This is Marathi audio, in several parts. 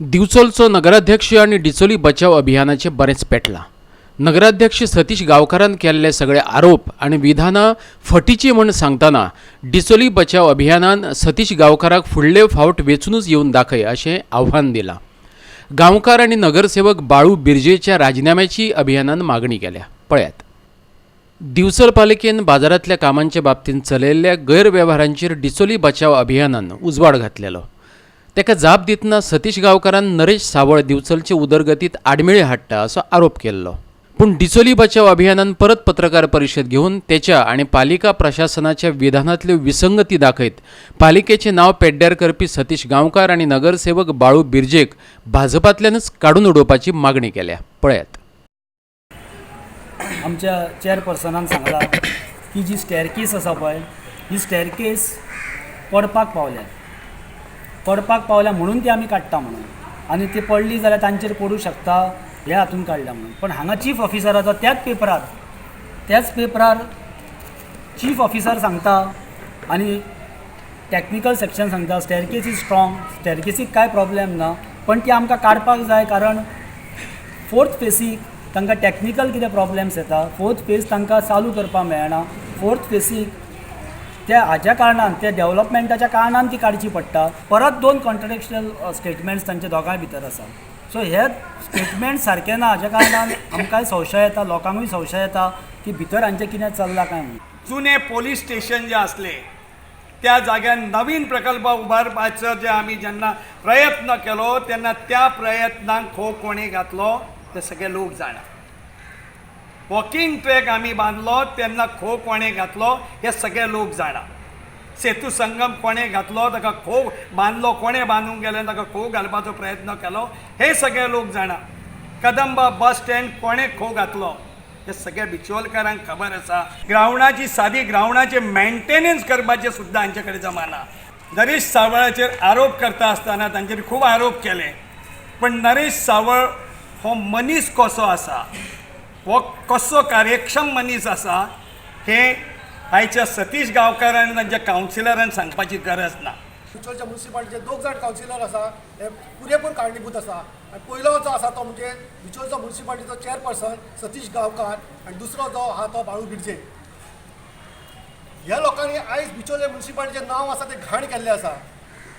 दिवचलचो नगराध्यक्ष आणि डिचोली बचाव अभियानाचे बरेच पेटला। नगराध्यक्ष सतीश गावकारान केल्ले सगळे आरोप आणि विधानां फटीची म्हण सांगताना डिचोली बचाव अभियानान सतीश गावकाराक फुडले फावट वेचूनच येऊन दाखय अशें आव्हान दिलां। गांवकार आणि नगरसेवक बाळू बिर्जेच्या राजीनाम्याची अभियानान मागणी केल्या। पळयात। दिवचल पालिकेन बाजारातल्या कामांच्या बाबतीत चलयल्ल्या गैरव्यवहारांचेर डिचोली बचाव अभियानान उजवाड घातलेलो। तेका जाप दितना सतीश गावकारान नरेश सावळ दिवचलचे उदरगतीत आडमेळी हाडटा असो आरोप केल्लो। पण डिचोली बचाव अभियानान परत पत्रकार परिषद घेऊन त्याच्या आणि पालिका प्रशासनाच्या विधानातल्यो विसंगती दाखयत पालिकेचे नाव पेड्ड्यार करपी सतीश गावकार आणि नगरसेवक बाळू बिर्जेक भाजपातल्यानच काढून उडोवपाची मागणी केल्या। पळयात। आमच्या चेअरपर्सनान सांगला की जी स्टेअरकेस आसा पळय ही स्टेअरकेस पडपाक पावल्या म्हणून ती आमी काडटा म्हणून, आनी ती पडली जाल्यार तांचेर पडूं शकता ह्या हातून काडल्या म्हणून। पण हांगा चीफ ऑफिसर आसा त्याच पेपरार चीफ ऑफिसर सांगता आनी टॅक्निकल सेक्शन सांगता स्टेअरकेस इज स्ट्रॉंग, स्टेअरकेसीक कांय प्रॉब्लेम ना, पण ती आमकां काडपाक जाय कारण फोर्थ फेसीक तांकां टॅक्निकल कितें प्रॉब्लेम्स येता, फोर्थ फेज तांकां चालू करपाक मेळना, फोर्थ फेसीक त्या हाच्या कारणान त्या डेव्हलपमेंटाच्या कारणान ती काडची पडटा। परत दोन कॉन्ट्रडिक्शनल स्टेटमेंट्स तांचे दोगांय भितर आसा। सो हे स्टेटमेंट सारके ना, हाच्या कारणान आमकांय संशय येता, लोकांकूय संशय येता की भितर हांचें कितें चल्लां काय म्हणून। जुने पोलीस स्टेशन जे असले त्या जाग्यार नवीन प्रकल्प उबारपाचो जे आमी जेन्ना प्रयत्न केलो तेन्ना त्या प्रयत्नाक खो कोणी घातलो ते सगळे लोक जाणा। वॉकिंग ट्रॅक आमी बांदलो तेन्ना खो कोणे घातलो हे सगळे लोक जाणा। सेतू संगम कोणे घातलो, ताका खो बांदलो, कोणे बांदूंक गेले ताका खो घालपाचो प्रयत्न केलो हे सगळे लोक जाणा। कदंबा बस स्टँड कोणे खो घातलो हे सगळे बिचोलकारांक खबर आसा। ग्रावंडाची सादी ग्रावंडाचे मेंटेनन्स करपाचे सुद्दां हांचे कडेन जमाना। नरेश सावळाचेर आरोप करता आसतना तांचेर खूब आरोप केले, पण नरेश सावळ हो मनीस कसो आसा, हो कसो कार्यक्षम मनीस आसा हे आयच्या सतीश गांवकारान तांच्या कावन्सिलरान सांगपाची गरज ना। बिचोलच्या म्युनिसिपालिटीचे 2 जाण कावन्सिलर आसा हे पुरेपूर कारणीभूत आसा। आनी पयलो जो आसा तो म्हणजे बिचोलचो म्युनिसिपालिटीचो चेअरपर्सन सतीश गांवकार आनी दुसरो जो आहा तो बाळू बिर्जे। ह्या लोकांनी आयज बिचोले म्युनिसिपालिटीचें नांव आसा ते घाण केल्लें आसा।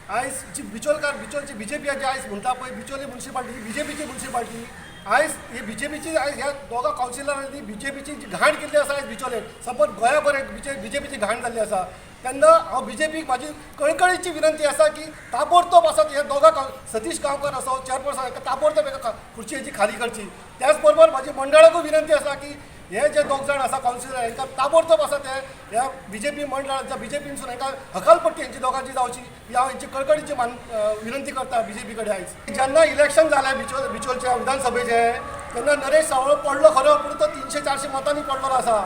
आयज जी बिचोलची बीजेपी आयज म्हणटा पळय बिचोले म्युनिसिपालिटी बीजेपीची म्युनिसिपालिटी, आयज ही बीजेपीची आयज ह्या दोगा कावन्सिलरांनी बीजेपीची जी घाण केल्ली आसा आयज बिचोलेर सबंद गोंयाभर बीजेपीची घाण जाल्ली आसा। तेन्ना हांव बीजेपीक म्हाजी कळकळीची विनंती आसा की ताबडतोब आसा हे दोगा सतीश गांवकार असो चेअरपर्सन ताबडतोब एका खुर्चेची खाली करची। त्याच बरोबर म्हाजी मंडळाकूय विनंती आसा की हे जे 2 जाण आसा कावन्सिलर हांकां ताबडतोब आसा ते ह्या बीजेपी मंडळाच्या बीजेपीनसून हांकां हकालपट्टी हेंची दोगांची जावची ही हांव हेंची कळकळीची विनंती करता बीजेपी कडेन। आयज जेन्ना इलेक्शन जालें बिचोलच्या विधानसभेचें तेन्ना नरेश सावळो पडलो खरो, पूण तो 300-400 मतांनी पडलेलो आसा,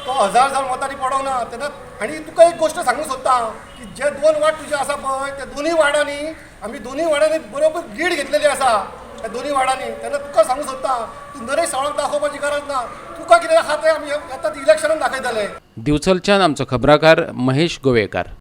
तो 1000 मतांनी पडोंक ना। तेन्ना आनी तुका एक गोश्ट सांगूंक सोदता की जे 2 वार्ड तुजे आसा पळय ते दोनूय वार्डांनी बरोबर लीड घेतलेली आसा त्या दोनूय वार्डांनी। तेन्ना तुका सांगूंक सोदता तूं नरेश सावळाक दाखोवपाची गरज ना, तुका कितें आसा तें आमी येता इलेक्शनान दाखयतले। दिवचलच्यान आमचो खबराकार महेश गोवेकार।